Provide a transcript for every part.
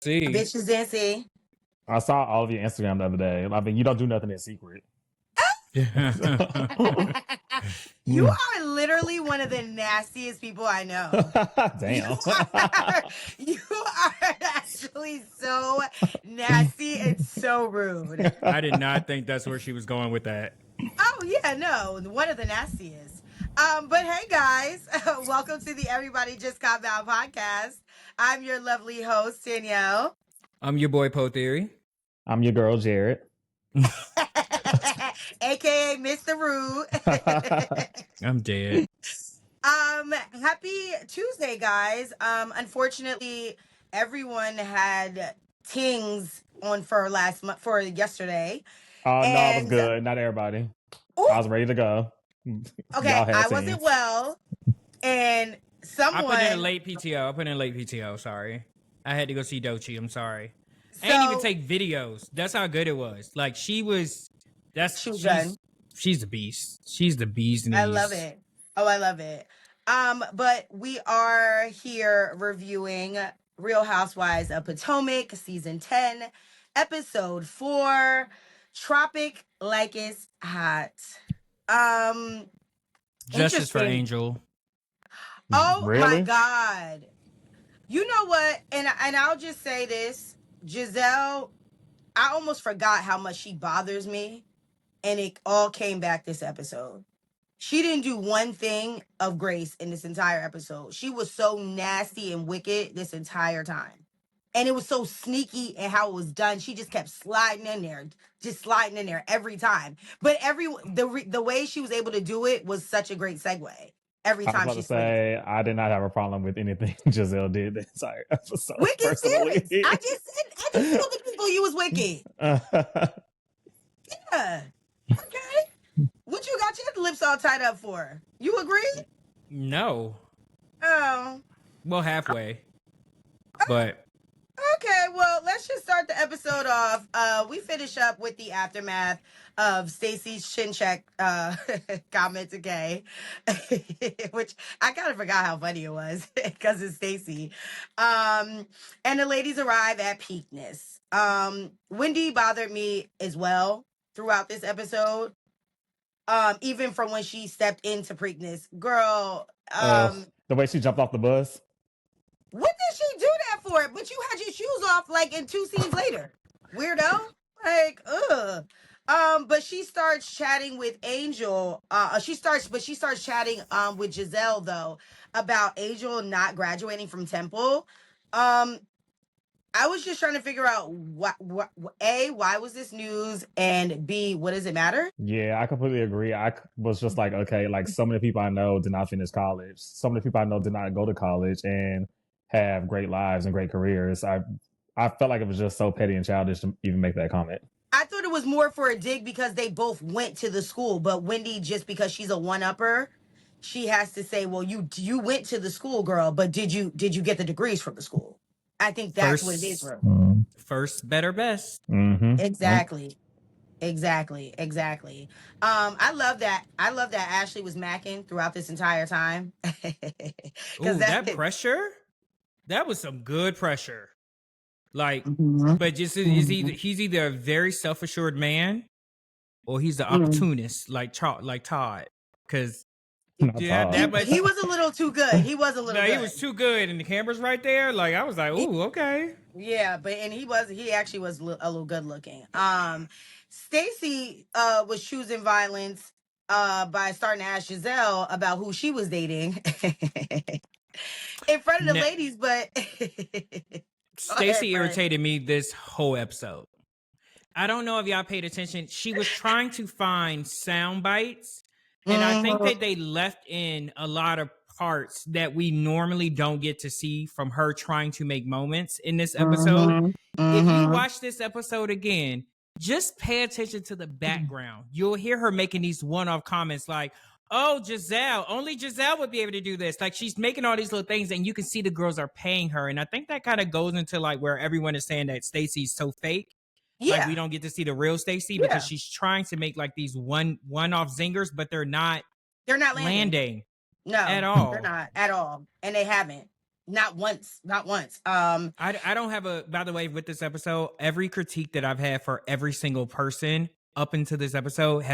See, Bitches didn't see. I saw all of your Instagram the other day. I mean, you don't do nothing in secret. You are literally one of the nastiest people I know. Damn. You are actually so nasty and so rude. I did not think that's where she was going with that. Oh yeah, no, one of the nastiest. But hey guys, welcome to the Everybody Just Got Out podcast. I'm your lovely host, Danielle. I'm your boy Po Theory. I'm your girl, Jared. AKA Mr. Rude. I'm dead. Happy Tuesday, guys. Unfortunately, everyone had tings on for yesterday. Oh, no, I was And- good. Not everybody. Ooh, I was ready to go. okay, Y'all had I wasn't teams. well, and I put in a someone. late PTO. Sorry. I had to go see Doechii. I'm sorry. I So, didn't even take videos. That's how good it was. Like she was done. she's the beast. She's the bee's knees. I love it. Oh, I love it. But we are here reviewing Real Housewives of Potomac, season 10, episode 4, Tropic Like It's Hot. Justice for interesting. Angel. Oh Really? my God. You know what? And I'll just say this, Giselle, I almost forgot how much she bothers me. And it all came back this episode. She didn't do one thing of grace in this entire episode. She was so nasty and wicked this entire time. And it was so sneaky in how it was done. She just kept sliding in there every time. But the way she was able to do it was such a great segue. Every I was time about she to say, I did not have a problem with anything Giselle did the entire episode. wicked personally. serious. I just told the people you was wicked. Yeah. Okay. What you got your lips all tied up for? You agree? No. Oh. Well, halfway. But Okay, well, let's just start the episode off. We finish up with the aftermath of Stacey's chin check comment to Kay, which I kind of forgot how funny it was because it's Stacey. And the ladies arrive at Peakness. Wendy bothered me as well throughout this episode. Even from when she stepped into Preakness. Girl, the way she jumped off the bus. what did she do that for? But you had your shoes off like in 2 scenes later. Weirdo. Like, ugh. But she starts chatting with Angel. She starts chatting with Giselle though about Angel not graduating from Temple. I was just trying to figure out what A, why was this news, and B, what does it matter? Yeah, I completely agree. I was just like, okay, like so many people I know did not finish college. So many people I know did not go to college and have great lives and great careers. I felt like it was just so petty and childish to even make that comment. I thought it was more for a dig because they both went to the school, but Wendy, just because she's a one-upper, she has to say, well, you went to the school, girl, but did you get the degrees from the school? I think that's what it is for. First, better, best. Mm-hmm. Exactly. I love that Ashley was macking throughout this entire time. Ooh, that pressure, that was some good pressure. Like, but just he's either a very self-assured man or he's the opportunist like Todd. Because he was a little too good. He was a little. No, good. he was too good, and the camera's right there. Like I was like, ooh, okay. Yeah, but he actually was a little good looking. Stacey was choosing violence by starting to ask Giselle about who she was dating in front of the ladies, but Stacey irritated me this whole episode. I don't know if y'all paid attention. She was trying to find sound bites, and I think that they left in a lot of parts that we normally don't get to see from her trying to make moments in this episode. If you watch this episode again, just pay attention to the background. You'll hear her making these one-off comments like, oh, Giselle, only Giselle would be able to do this. Like she's making all these little things and you can see the girls are paying her. And I think that kind of goes into like where everyone is saying that Stacey's so fake. Yeah. Like we don't get to see the real Stacey because she's trying to make like these one-off zingers, but they're not landing. No, at all. They're not at all. And they haven't. Not once. I don't have a, by the way, with this episode, every critique that I've had for every single person up into this episode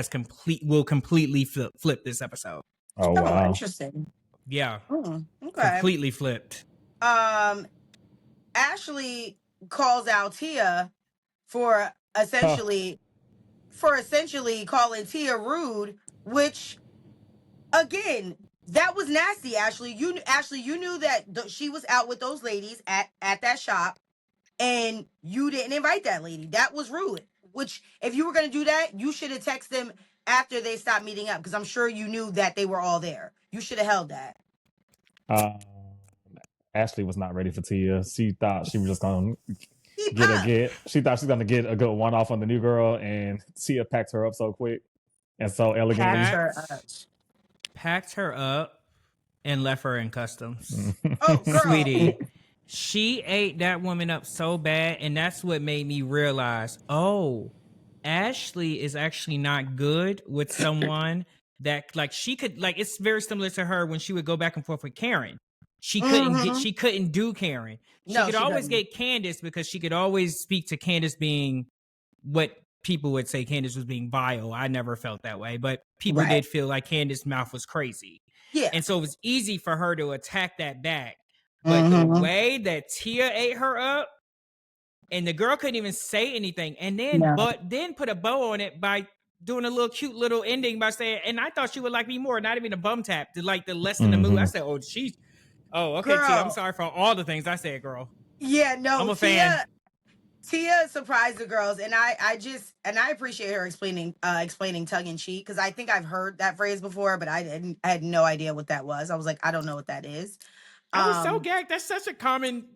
will completely flip this episode. Oh wow. Interesting. Yeah. Okay. Completely flipped. Ashley calls out Tia for essentially calling Tia rude, which again, that was nasty. Ashley, you knew that she was out with those ladies at that shop, and you didn't invite that lady. That was rude. Which, if you were going to do that, you should have texted them after they stopped meeting up, because I'm sure you knew that they were all there. You should have held that. Ashley was not ready for Tia. She thought she was just going to she thought she was going to get a good one off on the new girl, and Tia packed her up so quick and so elegantly. Packed her up and left her in customs. Oh, girl. Sweetie, she ate that woman up so bad, and that's what made me realize, oh, Ashley is actually not good with someone that, like, she could, like, it's very similar to her when she would go back and forth with Karen. She couldn't do Karen. She could always get Candace, because she could always speak to Candace being what people would say Candace was being vile. I never felt that way, but people did feel like Candace's mouth was crazy. Yeah. And so it was easy for her to attack that back. But the way that Tia ate her up, and the girl couldn't even say anything, and then put a bow on it by doing a little cute little ending by saying, and I thought she would like me more, not even a bum tap, to like the lessen the mood. I said, okay, girl. Tia, I'm sorry for all the things I said, girl. Yeah, no, I'm a fan. Tia surprised the girls, and I appreciate her explaining tongue in cheek, because I think I've heard that phrase before, but I had no idea what that was. I was like, I don't know what that is. I was so gagged. That's such a common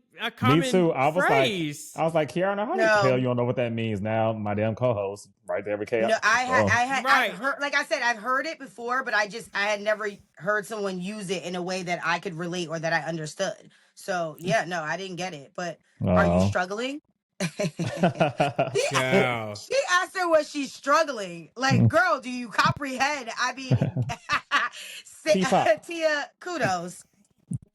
me too. I was phrase. like, Kiara, how the hell you don't know what that means? Now my damn co-host right there with Chaos. No, I've heard, like I said, I've heard it before, but I had never heard someone use it in a way that I could relate or that I understood. So yeah, no, I didn't get it. But are you struggling? She asked her, was she struggling? Like, girl, do you comprehend? I mean, Tia, kudos.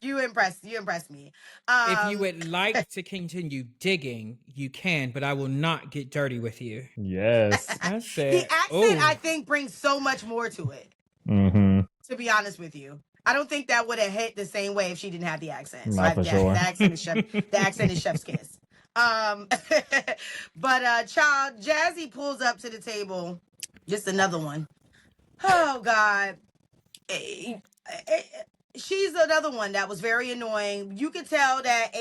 You impressed me. If you would like to continue digging, you can, but I will not get dirty with you. Yes. I said, the accent, I think, brings so much more to it. To be honest with you, I don't think that would have hit the same way if she didn't have the accent. So sure. The accent is chef's kiss. But child, Jazzy pulls up to the table. Just another one. Oh God. She's another one that was very annoying. You could tell that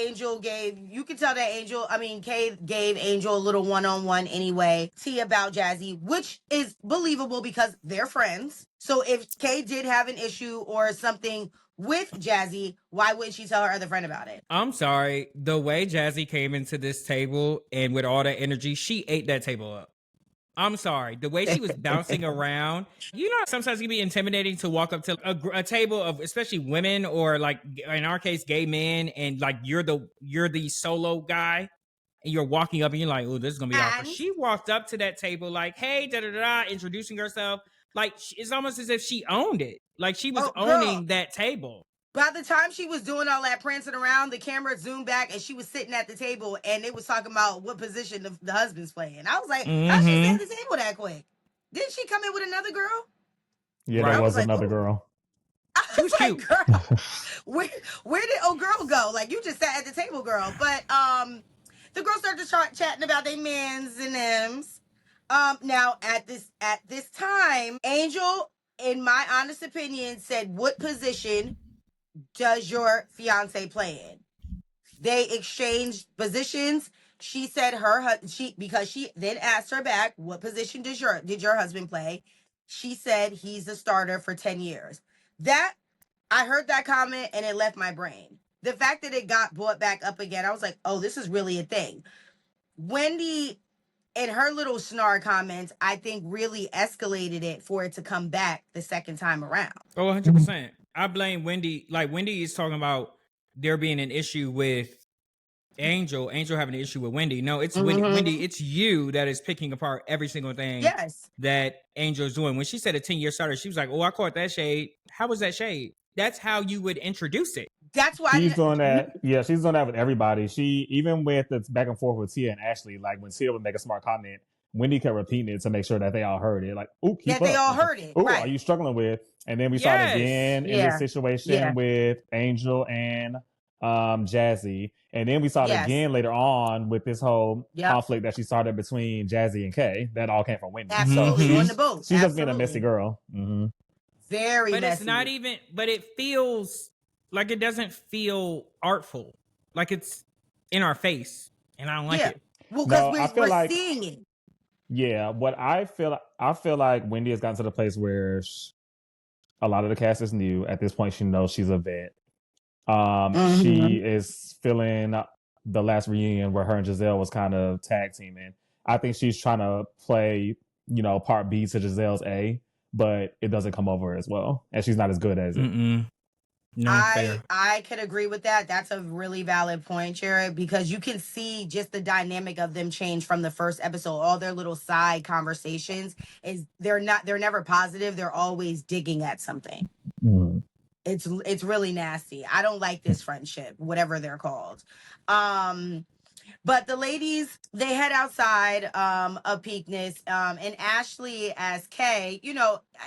Kay gave Angel a little one-on-one anyway. Tea about Jazzy, which is believable because they're friends. So if Kay did have an issue or something with Jazzy, why wouldn't she tell her other friend about it? I'm sorry. The way Jazzy came into this table and with all that energy, she ate that table up. I'm sorry. The way she was bouncing around, sometimes it can be intimidating to walk up to a table of especially women, or like in our case, gay men, and like you're the solo guy, and you're walking up and you're like, oh, this is gonna be awkward. She walked up to that table like, hey, introducing herself. Like, it's almost as if she owned it. Like she was owning that table. By the time she was doing all that prancing around, the camera zoomed back and she was sitting at the table, and it was talking about what position the husband's playing. I was like, how she at the table that quick? Didn't she come in with another girl? Yeah, there was another girl. She was like, cute. Girl, where did old girl go? Like, you just sat at the table, girl. But the girls started chatting about their mans and thems. Now at this time, Angel, in my honest opinion, said, what position does your fiance play in? They exchanged positions. She said because she then asked her back, what position did your husband play? She said he's a starter for 10 years. That, I heard that comment and it left my brain. The fact that it got brought back up again, I was like, oh, this is really a thing. Wendy, in her little snark comments, I think really escalated it for it to come back the second time around. Oh, 100%. I blame Wendy. Like, Wendy is talking about there being an issue with Angel having an issue with Wendy. No, it's Wendy, it's you that is picking apart every single thing that Angel's doing. When she said a 10-year starter, she was like, oh, I caught that shade. How was that shade? That's how you would introduce it. That's why she's doing that. Yeah, she's doing that with everybody. She even with the back and forth with Tia and Ashley, like when Tia would make a smart comment, Wendy kept repeating it to make sure that they all heard it. Like, "Ooh, keep that they up." all heard it. "Ooh, are Right. you struggling with?" And then we saw it Yes. again in this Yeah. situation with Angel and Jazzy, and then we saw it Yes. again later on with this whole Yep. conflict that she started between Jazzy and Kay. That all came from Wendy. Absolutely. So On the boat. she's just being a messy girl. Very But messy. it's not even, but it feels like it doesn't feel artful. Like it's in our face. And I don't like it. Well, No, because I feel we're like seeing it. yeah, what I feel like Wendy has gotten to the place where a lot of the cast is new. At this point, she knows she's a vet. She is feeling the last reunion where her and Giselle was kind of tag teaming. I think she's trying to play, part B to Giselle's A, but it doesn't come over as well, and she's not as good as it. No, fair. I could agree with that. That's a really valid point, Jared, because you can see just the dynamic of them change from the first episode. All their little side conversations is they're never positive. They're always digging at something. It's really nasty. I don't like this friendship, whatever they're called. But the ladies, they head outside of Peakness, and Ashley as Kay,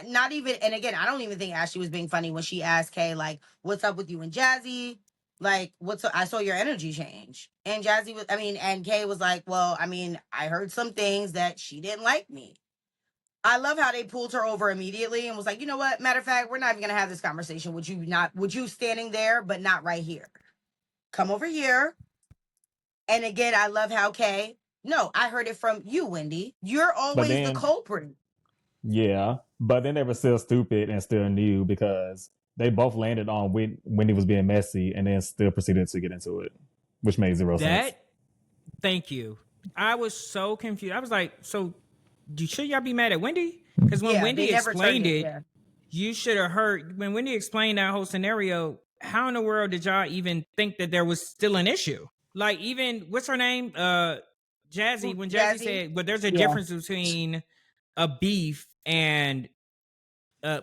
not even, and again, I don't even think Ashley was being funny when she asked Kay, like, what's up with you and Jazzy? Like, I saw your energy change. And and Kay was like, well, I heard some things that she didn't like me. I love how they pulled her over immediately and was like, you know what? Matter of fact, we're not even going to have this conversation with you standing there, but not right here. Come over here. And again, I love how Kay, no, I heard it from you, Wendy. You're always the culprit. Yeah, but then they were still stupid and still new because they both landed on Wendy was being messy and then still proceeded to get into it, which made zero sense. Thank you. I was so confused. I was like, so should y'all be mad at Wendy? Because when Wendy explained it, you should have heard when Wendy explained that whole scenario. How in the world did y'all even think that there was still an issue? Like, even what's her name? Jazzy. When Jazzy said, but there's a difference between a beef and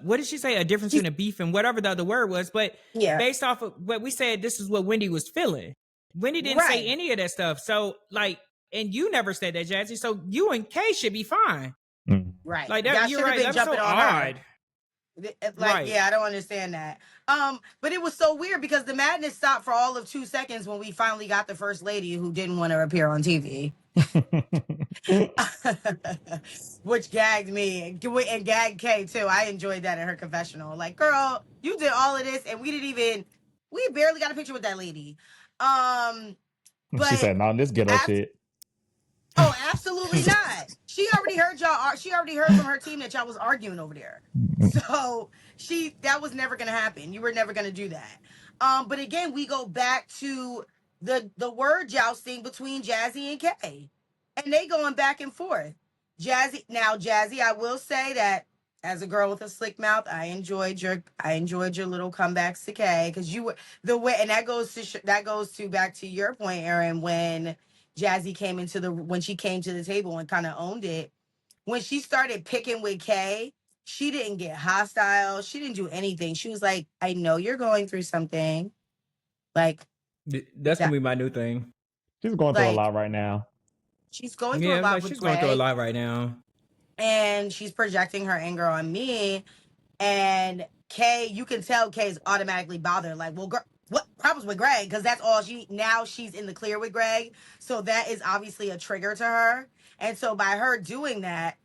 what did she say? A difference between a beef and whatever the other word was. But based off of what we said, this is what Wendy was feeling. Wendy didn't say any of that stuff. So, like, and you never said that, Jazzy. So you and Kay should be fine. Right. Like that, you're right. That's so odd. I don't understand that. But it was so weird because the madness stopped for all of 2 seconds when we finally got the first lady who didn't want to appear on TV. Which gagged me and gagged Kay too. I enjoyed that in her confessional. Like, girl, you did all of this and we barely got a picture with that lady. But she said, "No, this ghetto shit." Oh, absolutely not. She already heard y'all. She already heard from her team that y'all was arguing over there. So that was never gonna happen. You were never gonna do that. But again, we go back to the word jousting between Jazzy and Kay, and they going back and forth. Jazzy, I will say that as a girl with a slick mouth, I enjoyed your little comebacks to Kay because you were the way, and that goes to back to your point, Erin, when Jazzy when she came to the table and kind of owned it. When she started picking with Kay, she didn't get hostile. She didn't do anything. She was like, I know you're going through something. Like, that's gonna be my new thing. She's going through a lot right now. She's going through a lot with she's Greg, going through a lot right now. And she's projecting her anger on me. And Kay, you can tell Kay's automatically bothered. Like, well, what problems with Greg? Because that's all she's in the clear with Greg. So that is obviously a trigger to her. And so by her doing that,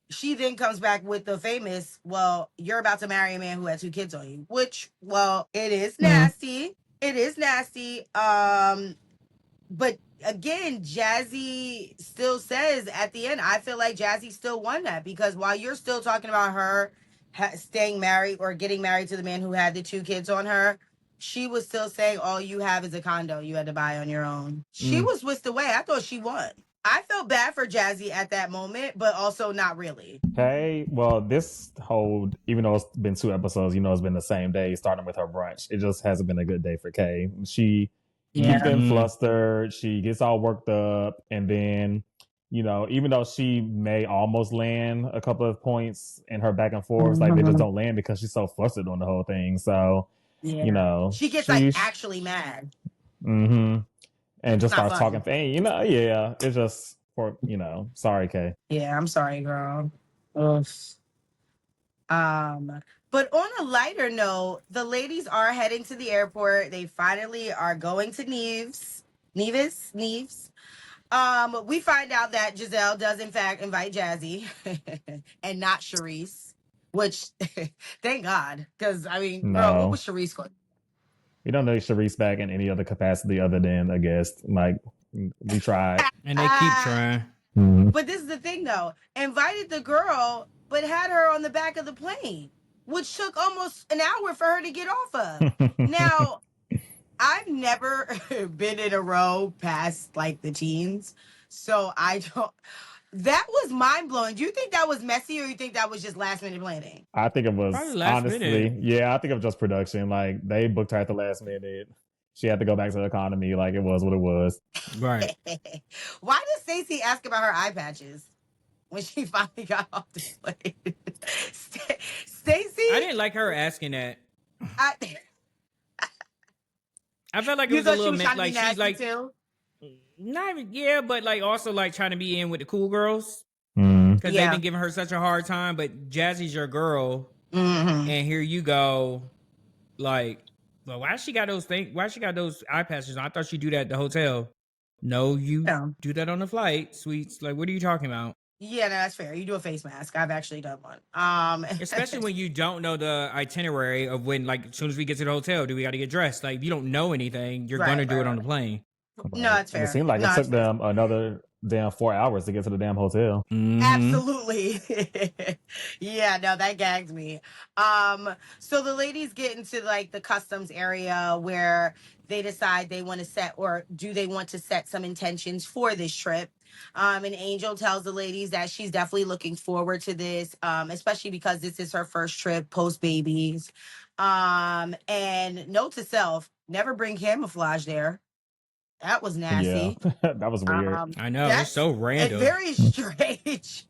she then comes back with the famous, well, you're about to marry a man who had 2 kids on you, which, well, it is nasty. It is nasty. But again, Jazzy still says at the end, I feel like Jazzy still won that because while you're still talking about her staying married or getting married to the man who had the 2 kids on her, she was still saying all you have is a condo you had to buy on your own. She was whisked away. I thought she won. I felt bad for Jazzy at that moment, but also not really. Hey, well, this whole, even though it's been 2 episodes, it's been the same day, starting with her brunch. It just hasn't been a good day for Kay. She keeps getting flustered. She gets all worked up. And then, even though she may almost land a couple of points in her back and forth, like they just don't land because she's so flustered on the whole thing. So Yeah. you know, She gets like sheesh. actually mad. Mm-hmm. And It's just not starts fun. talking, you know, yeah, it's just for, you know, sorry, Kay. Yeah, I'm sorry, girl. Ugh. But on a lighter note, the ladies are heading to the airport. They finally are going to Neves. Neves. We find out that Giselle does in fact invite Jazzy and not Charisse, which thank God, because I mean, girl, what was No, Charisse going? we don't know Sharice back in any other capacity other than a guest. Like, we tried. And they keep trying. Mm-hmm. But this is the thing, though. Invited the girl, but had her on the back of the plane, which took almost an hour for her to get off of. Now, I've never been in a row past like the teens, so I don't. That was mind blowing. Do you think that was messy, or you think that was just last minute planning? I think it Probably was last honestly, minute. yeah, I think it was just production. Like, they booked her at the last minute. She had to go back to the economy. Like, it was what it was. Right. Why did Stacey ask about her eye patches when she finally got off the plane? Stacey, I didn't like her asking that. I, I felt like it you was a thought she little was trying to be like she's nasty like too? not even, yeah, but like also like trying to be in with the cool girls Mm. because they've Yeah. been giving her such a hard time. But Jazzy's your girl, Mm-hmm. and here you go. Like, well, why she got those things? Why she got those eye patches? I thought she'd do that at the hotel. No, you Yeah. do that on the flight, sweets. Like, what are you talking about? Yeah, no, that's fair. You do a face mask. I've actually done one. Especially when you don't know the itinerary of when, like, as soon as we get to the hotel, do we got to get dressed? Like, if you don't know anything, you're gonna do it on the plane. No, Right. it's And it fair. seemed like No, it it's took fair. them another damn 4 hours to get to the damn hotel. Mm-hmm. Absolutely. Yeah, no, that gagged me. So the ladies get into like the customs area where they decide they want to set, or do they want to set some intentions for this trip. And Angel tells the ladies that she's definitely looking forward to this, especially because this is her first trip post babies. And note to self, never bring camouflage there. That was Yeah, nasty. that was weird. I know, it's That's so it random. very strange.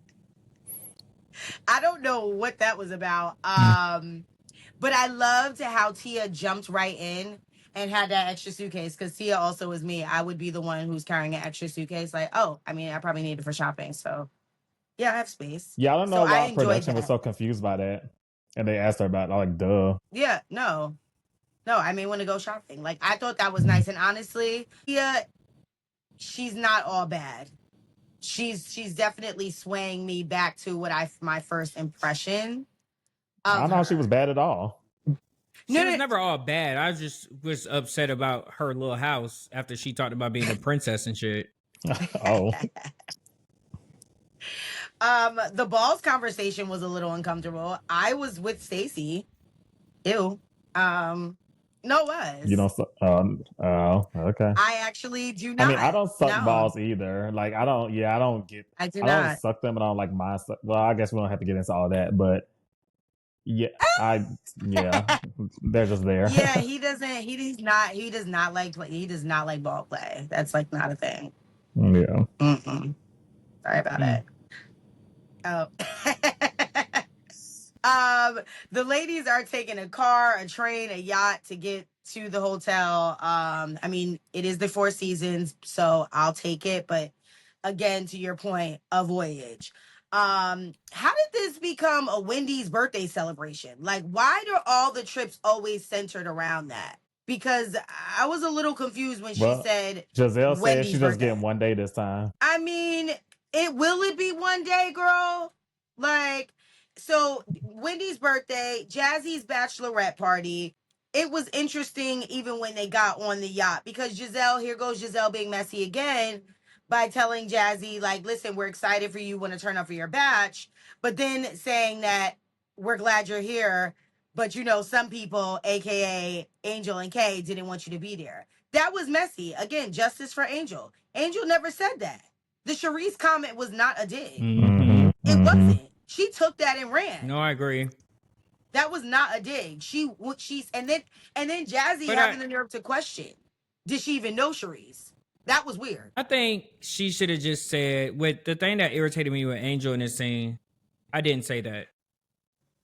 I don't know what that was about. But I loved how Tia jumped right in and had that extra suitcase, because Tia also was me. I would be the one who's carrying an extra suitcase. Like, oh, I mean, I probably need it for shopping. So yeah, I have space. Yeah, I don't So know I why enjoyed production was that. so confused by that. And they asked her about it, like, duh. Yeah, no. No, I may want to go shopping. Like, I thought that was nice. And honestly, Tia, she's not all bad. She's definitely swaying me back to what my first impression I of don't know how she her. was bad at all. She No, was no, never all bad. I just was upset about her little house after she talked about being a princess and shit. Oh, the balls conversation was a little uncomfortable. I was with Stacey. Ew. No, it was. you don't. Oh, okay. I actually do I not. mean, I don't suck No, balls either. Like, I don't. Yeah, I don't get. I do I don't not. suck them, and I don't like mine. Well, I guess we don't have to get into all that, but yeah, yeah, they're just there. Yeah, he doesn't. He does not like play. He does not like ball play. That's like not a thing. Yeah. Mm-mm. Sorry about it. Oh. The ladies are taking a car, a train, a yacht to get to the hotel. I mean, it is the Four Seasons, so I'll take it. But again, to your point, a voyage. How did this become a Wendy's birthday celebration? Like, why do all the trips always centered around that? Because I was a little confused when she Well, said Giselle said Wendy's she's just birthday. getting one day this time. I mean, will it be one day, girl? Like, so Wendy's birthday, Jazzy's bachelorette party. It was interesting even when they got on the yacht, because here goes Giselle being messy again by telling Jazzy, like, listen, we're excited for you, want to turn up for your batch, but then saying that we're glad you're here, but some people, aka Angel and Kay, didn't want you to be there. That was messy. Again, justice for Angel. Angel never said that. The Charisse comment was not a dig. Mm-hmm. It wasn't. She took that and ran. No, I agree. That was not a dig. She's and then Jazzy having the nerve to question, did she even know Charisse? That was weird. I think she should have just said, with the thing that irritated me with Angel in this scene, I didn't say that.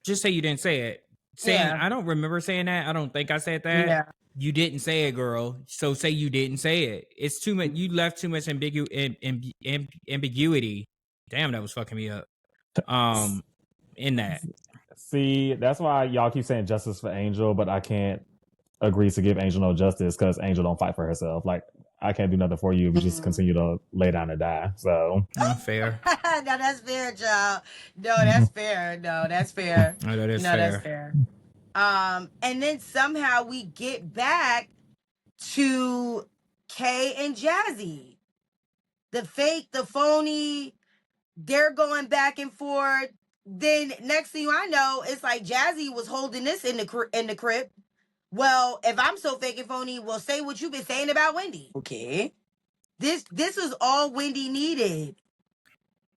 Just say you didn't say it. saying, I don't remember saying that. I don't think I said that. Yeah. You didn't say it, girl. So say you didn't say it. It's too much. You left too much ambiguity. Damn, that was fucking me up. In that. See, that's why y'all keep saying justice for Angel, but I can't agree to give Angel no justice because Angel don't fight for herself. Like, I can't do nothing for you if you just continue to lay down and die. So not fair. No, that's fair, child. No, that's fair. No, that's fair. Oh, that is fair. That's fair. And then somehow we get back to Kay and Jazzy. The fake, the phony, they're going back and forth. Then next thing I know, it's like Jazzy was holding this in the crib. Well, if I'm so fake and phony, well, say what you've been saying about Wendy. Okay. This was all Wendy needed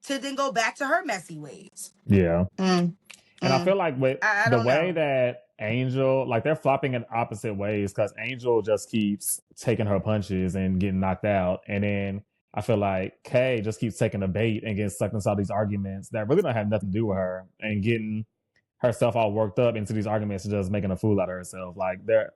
to then go back to her messy ways. Yeah. And I feel like with the way that Angel, like they're flopping in opposite ways because Angel just keeps taking her punches and getting knocked out. And then I feel like Kay just keeps taking the bait and getting sucked into all these arguments that really don't have nothing to do with her and getting herself all worked up into these arguments and just making a fool out of herself. Like they're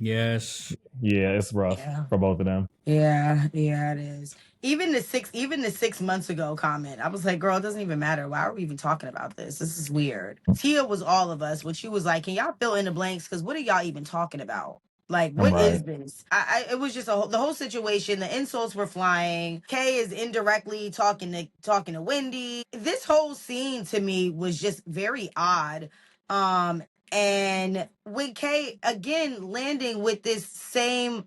yes. Yeah, it's rough for both of them. Yeah, it is. Even the 6 months ago comment, I was like, girl, it doesn't even matter. Why are we even talking about this? This is weird. Tia was all of us when she was like, can y'all fill in the blanks? Because what are y'all even talking about? Like, what is this? It was just the whole situation. The insults were flying. Kay is indirectly talking to Wendy. This whole scene to me was just very odd. And when Kay again landing with this same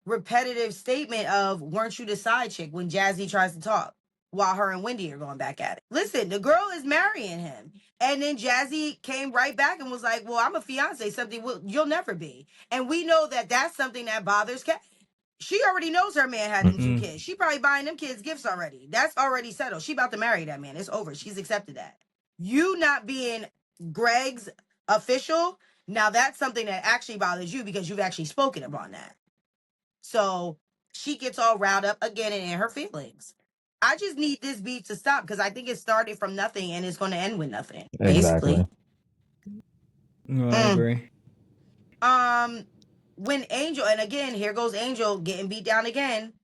repetitive statement of weren't you the side chick when Jazzy tries to talk while her and Wendy are going back at it. Listen, the girl is marrying him. And then Jazzy came right back and was like, well, I'm a fiance, something you'll never be. And we know that that's something that bothers Kay. She already knows her man had them 2 kids. She probably buying them kids gifts already. That's already settled. She about to marry that man. It's over. She's accepted that. You not being Greg's official, now that's something that actually bothers you because you've actually spoken upon that. So she gets all riled up again and in her feelings. I just need this beef to stop because I think it started from nothing and it's going to end with nothing. Basically. No, I agree. When Angel, and again, here goes Angel getting beat down again.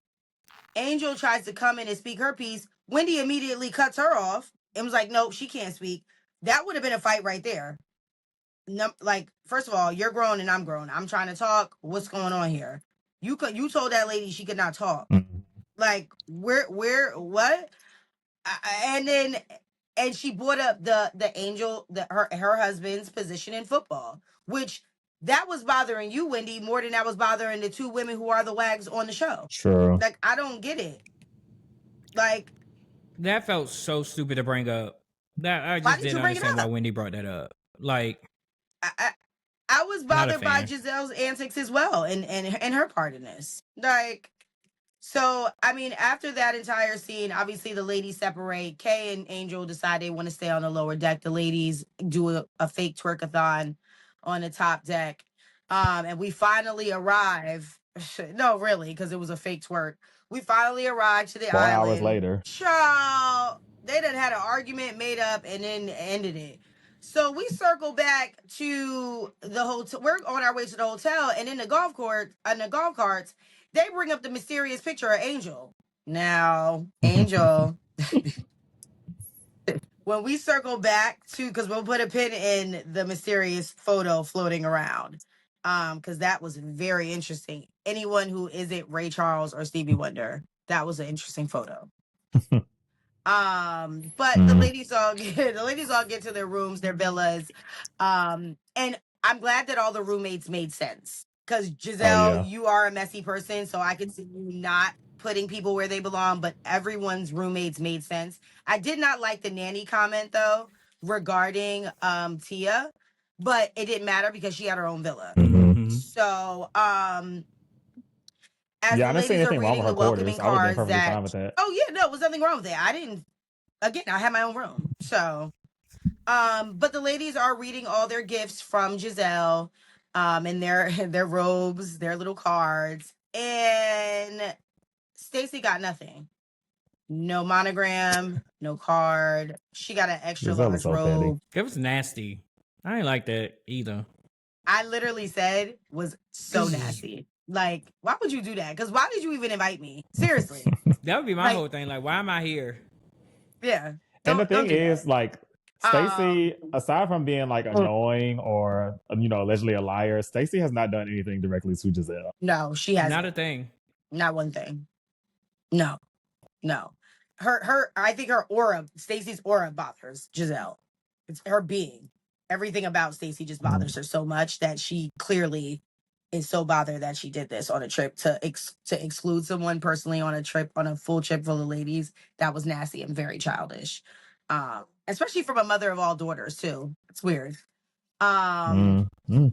Angel tries to come in and speak her piece. Wendy immediately cuts her off and was like, nope, she can't speak. That would have been a fight right there. No, like, first of all, you're grown and I'm grown. I'm trying to talk. What's going on here? You told that lady she could not talk. Like, what? And she brought up the Angel, her husband's position in football, which that was bothering you, Wendy, more than that was bothering the 2 women who are the wags on the show. True. Like, I don't get it. Like, that felt so stupid to bring up. That I just didn't understand why Wendy brought that up. Like, I was bothered by Giselle's antics as well and her part in this. Like, so, I mean, after that entire scene, obviously the ladies separate. Kay and Angel decide they want to stay on the lower deck. The ladies do a fake twerkathon on the top deck. And we finally arrive. No, really, because it was a fake twerk. We finally arrived to the island. 4 hours later. Child, they done had an argument made up and then ended it. So we circle back to the hotel. We're on our way to the hotel, and in the golf carts, they bring up the mysterious picture of Angel. Now, Angel, when we circle back to, because we'll put a pin in the mysterious photo floating around, because that was very interesting. Anyone who isn't Ray Charles or Stevie Wonder, that was an interesting photo. But the ladies all get to their rooms, their villas. And I'm glad that all the roommates made sense. Because Giselle, you are a messy person, so I could see you not putting people where they belong, but everyone's roommates made sense. I did not like the nanny comment though regarding Tia, but it didn't matter because she had her own villa. So as the ladies are reading the welcoming cards that, oh yeah, no, was nothing wrong with it. I had my own room. So but the ladies are reading all their gifts from Giselle, and their robes, their little cards, and Stacey got nothing. No monogram, no card. She got an extra large robe. It was nasty. I ain't like that either. I literally said was so nasty. Like, why would you do that? Because why did you even invite me? Seriously. That would be my Like, whole thing. Like, why am I here? yeah. And the Don't thing do is, that. like, Stacey, aside from being like annoying or allegedly a liar, Stacey has not done anything directly to Giselle. No, she hasn't. Not a thing. Not one thing. No. I think her aura, Stacey's aura bothers Giselle. It's her being. Everything about Stacey just bothers her so much that she clearly is so bothered that she did this on a trip to exclude someone personally on a full trip full of ladies. That was nasty and very childish. Especially from a mother of all daughters too. It's weird. Angel,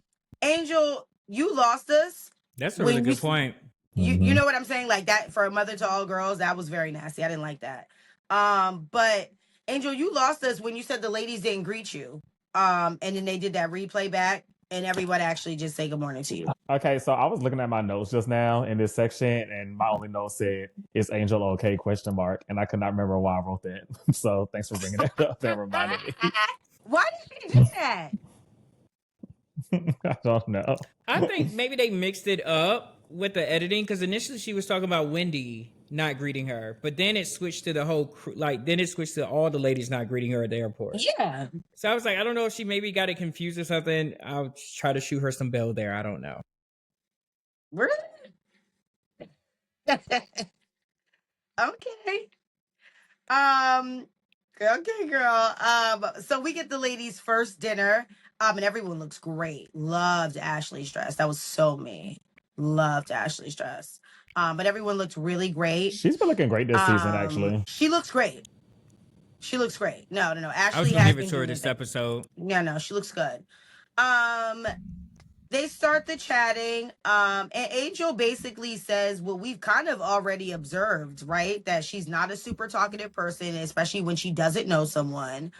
you lost us. That's a really good point. You know what I'm saying? Like that for a mother to all girls, that was very nasty. I didn't like that. But Angel, you lost us when you said the ladies didn't greet you. And then they did that replay back and everyone actually just say good morning to you. Okay, so I was looking at my notes just now in this section, and my only note said, "Is Angel okay?" ? And I could not remember why I wrote that. So thanks for bringing that up and reminding me. Why did she do that? I don't know. I think maybe they mixed it up with the editing because initially she was talking about Wendy not greeting her, but then it switched to the whole then it switched to all the ladies not greeting her at the airport. Yeah. So I was like, I don't know if she maybe got it confused or something. I'll try to shoot her some bell there. I don't know. Really? Okay. Okay, girl. So we get the ladies' first dinner. And everyone looks great. Loved Ashley's dress. That was so me. Loved Ashley's dress. But everyone looked really great. She's been looking great this season, actually. She looks great. She looks great. No. Ashley I was gonna has give it to her this episode. No, she looks good. They start the chatting. And Angel basically says what we've kind of already observed, right? That she's not a super talkative person, especially when she doesn't know someone.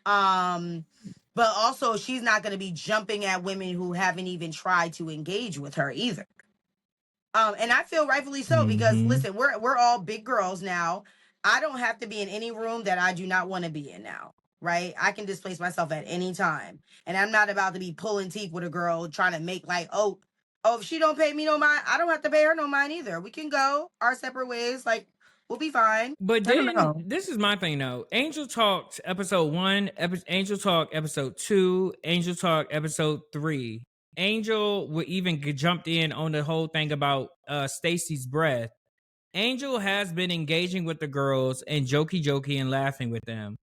But also she's not going to be jumping at women who haven't even tried to engage with her either. And I feel rightfully so because listen, we're all big girls now. I don't have to be in any room that I do not want to be in now. Right? I can displace myself at any time. And I'm not about to be pulling teeth with a girl trying to make like, oh, if she don't pay me no mind, I don't have to pay her no mind either. We can go our separate ways. Like, we'll be fine. But then, this is my thing though. Angel Talked episode 1, Angel Talk episode 2, Angel Talk episode 3. Angel would even jumped in on the whole thing about Stacey's breath. Angel has been engaging with the girls and jokey and laughing with them.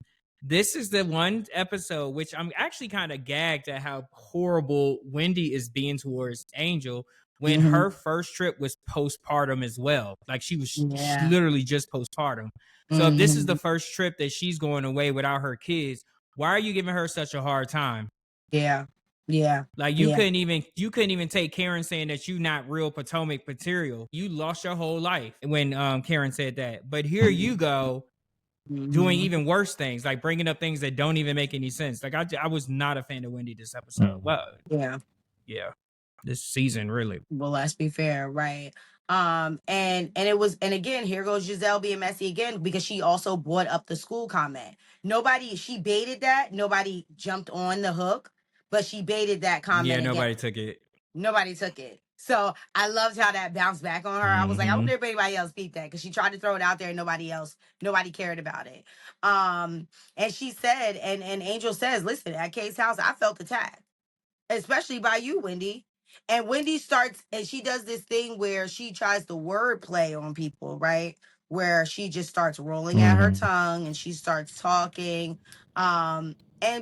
This is the one episode which I'm actually kind of gagged at how horrible Wendy is being towards Angel when her first trip was postpartum as well. Like she was literally just postpartum. So if this is the first trip that she's going away without her kids, why are you giving her such a hard time? Yeah. Like you couldn't even take Karen saying that you not real Potomac material. You lost your whole life when Karen said that. But here you go doing even worse things, like bringing up things that don't even make any sense. Like I was not a fan of Wendy this episode. Well, yeah, this season really. Well, let's be fair, right? And again, here goes Giselle being messy again because she also brought up the school comment. She baited that. Nobody jumped on the hook, but she baited that comment. Yeah, nobody took it. So I loved how that bounced back on her. I was like, I wonder if anybody else peeped that because she tried to throw it out there and nobody cared about it. And she said, and Angel says, listen, at Kay's house, I felt attacked, especially by you, Wendy. And Wendy starts, and she does this thing where she tries to word play on people, right? Where she just starts rolling at her tongue and she starts talking. And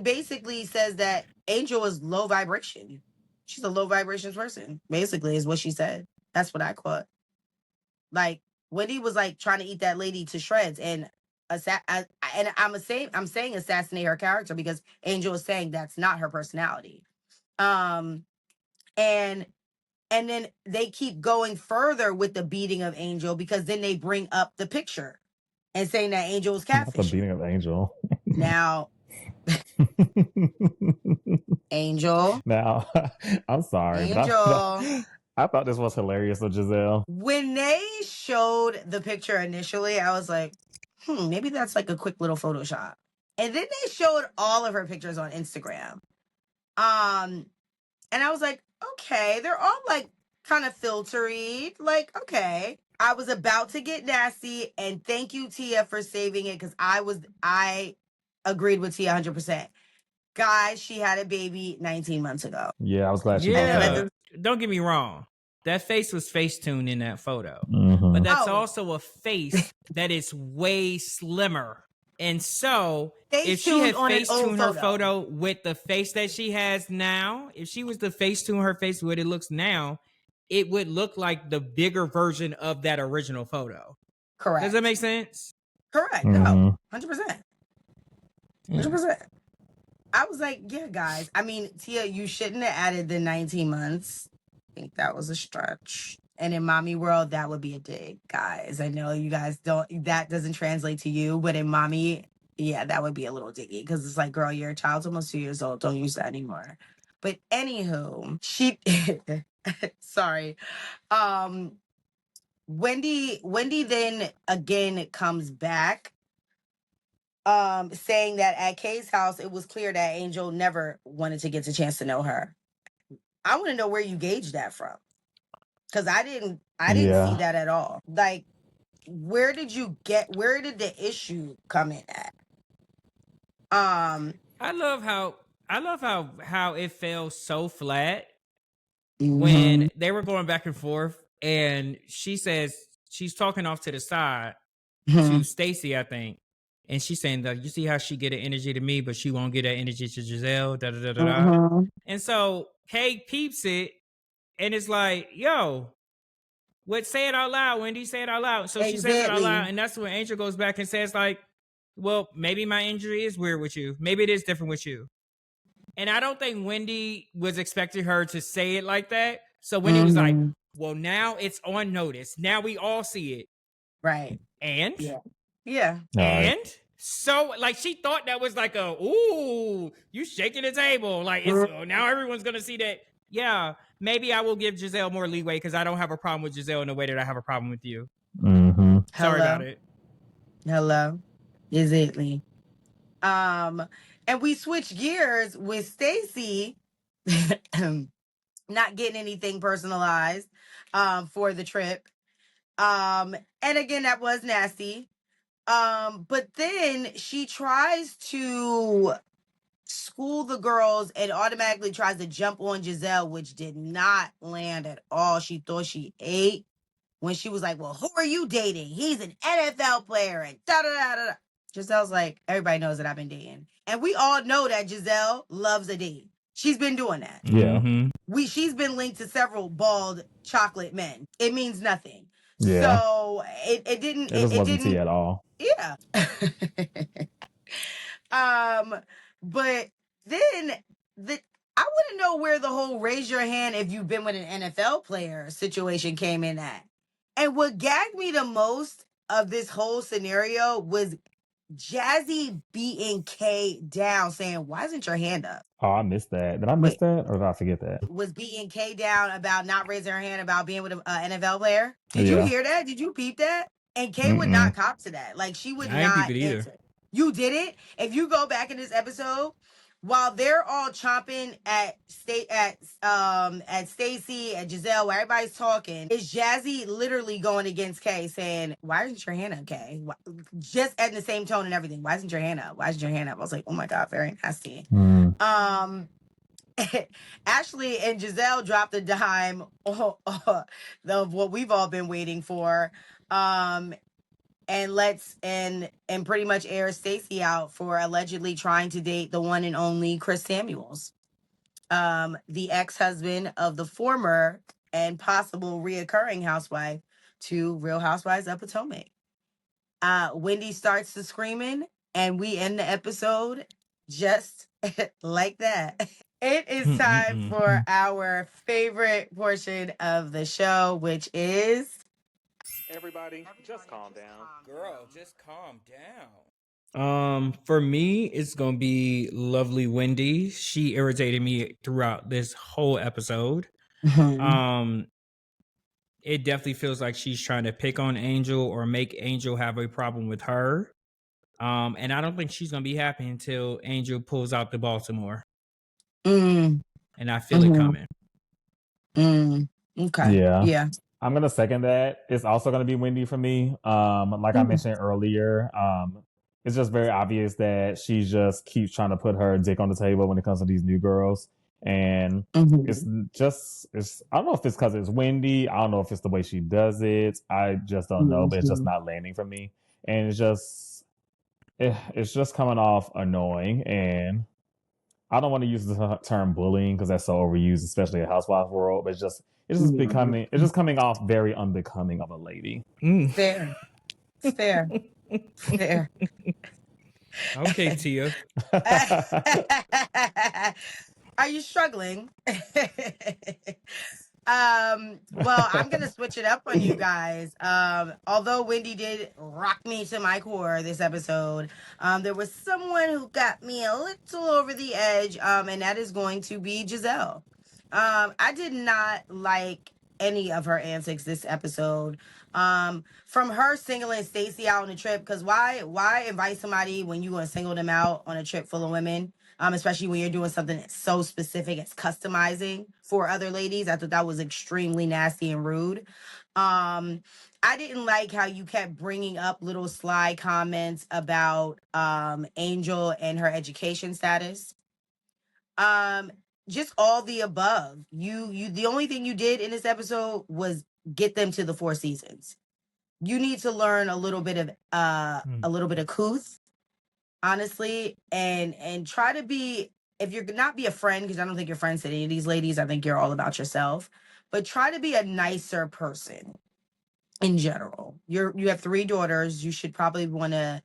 basically says that Angel is low vibration. She's a low vibration person, basically, is what she said. That's what I caught. Like, Wendy was like trying to eat that lady to shreds, and I'm saying assassinate her character because Angel is saying that's not her personality. And then they keep going further with the beating of Angel because then they bring up the picture and saying that Angel was catfish. Not the beating of Angel. Now. Angel. Now, I'm sorry. Angel. I thought this was hilarious with Giselle. When they showed the picture initially, I was like, maybe that's like a quick little Photoshop. And then they showed all of her pictures on Instagram. And I was like, okay, they're all like kind of filtery. Like, okay. I was about to get nasty, and thank you, Tia, for saving it, because I agreed with Tia 100%. Guys, she had a baby 19 months ago. Yeah, I was glad she did that. Don't get me wrong. That face was Facetune in that photo. Mhm. But that's also a face that is way slimmer. And so if she had Facetune her photo with the face that she has now, if she was to Facetune her face what it looks now, it would look like the bigger version of that original photo. Correct. Does that make sense? Correct. No, 100%. 100%. I was like, yeah, guys. I mean, Tia, you shouldn't have added the 19 months. I think that was a stretch. And in mommy world, that would be a dig, guys. I know you guys that doesn't translate to you, but in mommy, yeah, that would be a little diggy, because it's like, girl, your child's almost 2 years old. Don't use that anymore. But anywho, she, sorry. Wendy then again comes back, saying that at Kay's house, it was clear that Angel never wanted to get the chance to know her. I want to know where you gauged that from, because I didn't see that at all. Like, where did the issue come in at? I love how it fell so flat when they were going back and forth, and she says she's talking off to the side to Stacy, I think. And she's saying that you see how she get an energy to me, but she won't get that energy to Giselle. Da, da, da, da, da. And so Kay peeps it, and it's like, yo, say it out loud, Wendy. Say it out loud. So she says it out loud, and that's when Angel goes back and says, like, well, maybe my injury is weird with you. Maybe it is different with you. And I don't think Wendy was expecting her to say it like that. So Wendy was like, well, now it's on notice. Now we all see it. Right. And? Yeah. And? So, like, she thought that was like ooh, you shaking the table. Like, now everyone's going to see that. Yeah, maybe I will give Giselle more leeway, because I don't have a problem with Giselle in the way that I have a problem with you. Mm-hmm. Sorry about it. Hello. Is it Lee? And we switch gears with Stacy not getting anything personalized for the trip. And again, that was nasty. But then she tries to school the girls and automatically tries to jump on Giselle, which did not land at all. She thought she ate when she was like, well, who are you dating? He's an NFL player, and da-da-da-da-da. Giselle's like, everybody knows that I've been dating. And we all know that Giselle loves a date. She's been doing that. Yeah. She's been linked to several bald chocolate men. It means nothing. Yeah. So it didn't. It wasn't tea at all. Yeah. But then I want to know where the whole raise your hand if you've been with an NFL player situation came in at. And what gagged me the most of this whole scenario was Jazzy beating Kay down, saying, why isn't your hand up? Oh, I missed that. Did I miss that, or did I forget that? Was beating Kay down about not raising her hand about being with an NFL player. Did you hear that? Did you peep that? And Kay would not cop to that. Like, she would not answer. You didn't? If you go back in this episode, while they're all chomping at Stacy, at Giselle, where everybody's talking, is Jazzy literally going against Kay, saying, why isn't your hand up, Kay? Just at the same tone and everything. Why isn't your hand up? Why isn't your hand up? I was like, oh my God, very nasty. Ashley and Giselle dropped a dime of what we've all been waiting for. And pretty much air Stacy out for allegedly trying to date the one and only Chris Samuels, the ex-husband of the former and possible reoccurring housewife to Real Housewives of Potomac. Wendy starts the screaming, and we end the episode just like that. It is time for our favorite portion of the show, which is... Everybody, just calm down. Girl, just calm down. For me, it's gonna be lovely Wendy. She irritated me throughout this whole episode. It definitely feels like she's trying to pick on Angel or make Angel have a problem with her. And I don't think she's gonna be happy until Angel pulls out the Baltimore. Mm, and I feel it coming. Okay. Yeah. I'm gonna second that. It's also gonna be Wendy for me. Like I mentioned earlier, it's just very obvious that she just keeps trying to put her dick on the table when it comes to these new girls, and it's I don't know if it's because it's Wendy. I don't know if it's the way she does it. I just don't know, but it's just not landing for me, and it's just coming off annoying. And I don't want to use the term bullying because that's so overused, especially in housewife world. But it's just coming off very unbecoming of a lady. Fair. Okay, Tia. Are you struggling? Well, I'm gonna switch it up on you guys. Although Wendy did rock me to my core this episode, there was someone who got me a little over the edge, and that is going to be Giselle. I did not like any of her antics this episode. From her singling Stacey out on a trip, because why invite somebody when you gonna single them out on a trip full of women? Especially when you're doing something that's so specific as customizing for other ladies. I thought that was extremely nasty and rude. I didn't like how you kept bringing up little sly comments about Angel and her education status. Just all the above. You the only thing you did in this episode was get them to the Four Seasons. You need to learn a little bit of couth, honestly, and try to be, if you're not be a friend, because I don't think you're friends to any of these ladies. I think you're all about yourself, but try to be a nicer person in general. You have 3 daughters. You should probably want to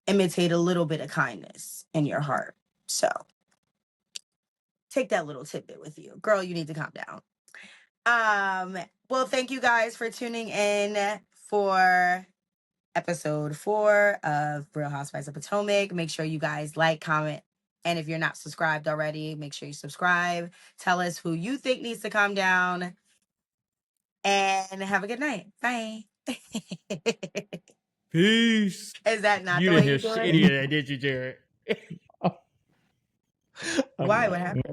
imitate a little bit of kindness in your heart. So take that little tidbit with you. Girl, you need to calm down. Well, thank you guys for tuning in for episode 4 of Real Housewives of Potomac. Make sure you guys like, comment, and if you're not subscribed already, make sure you subscribe. Tell us who you think needs to calm down, and have a good night. Bye. Peace. Is that not You the way didn't you hear do shit it? of that, did you, Jared? Why? What happened?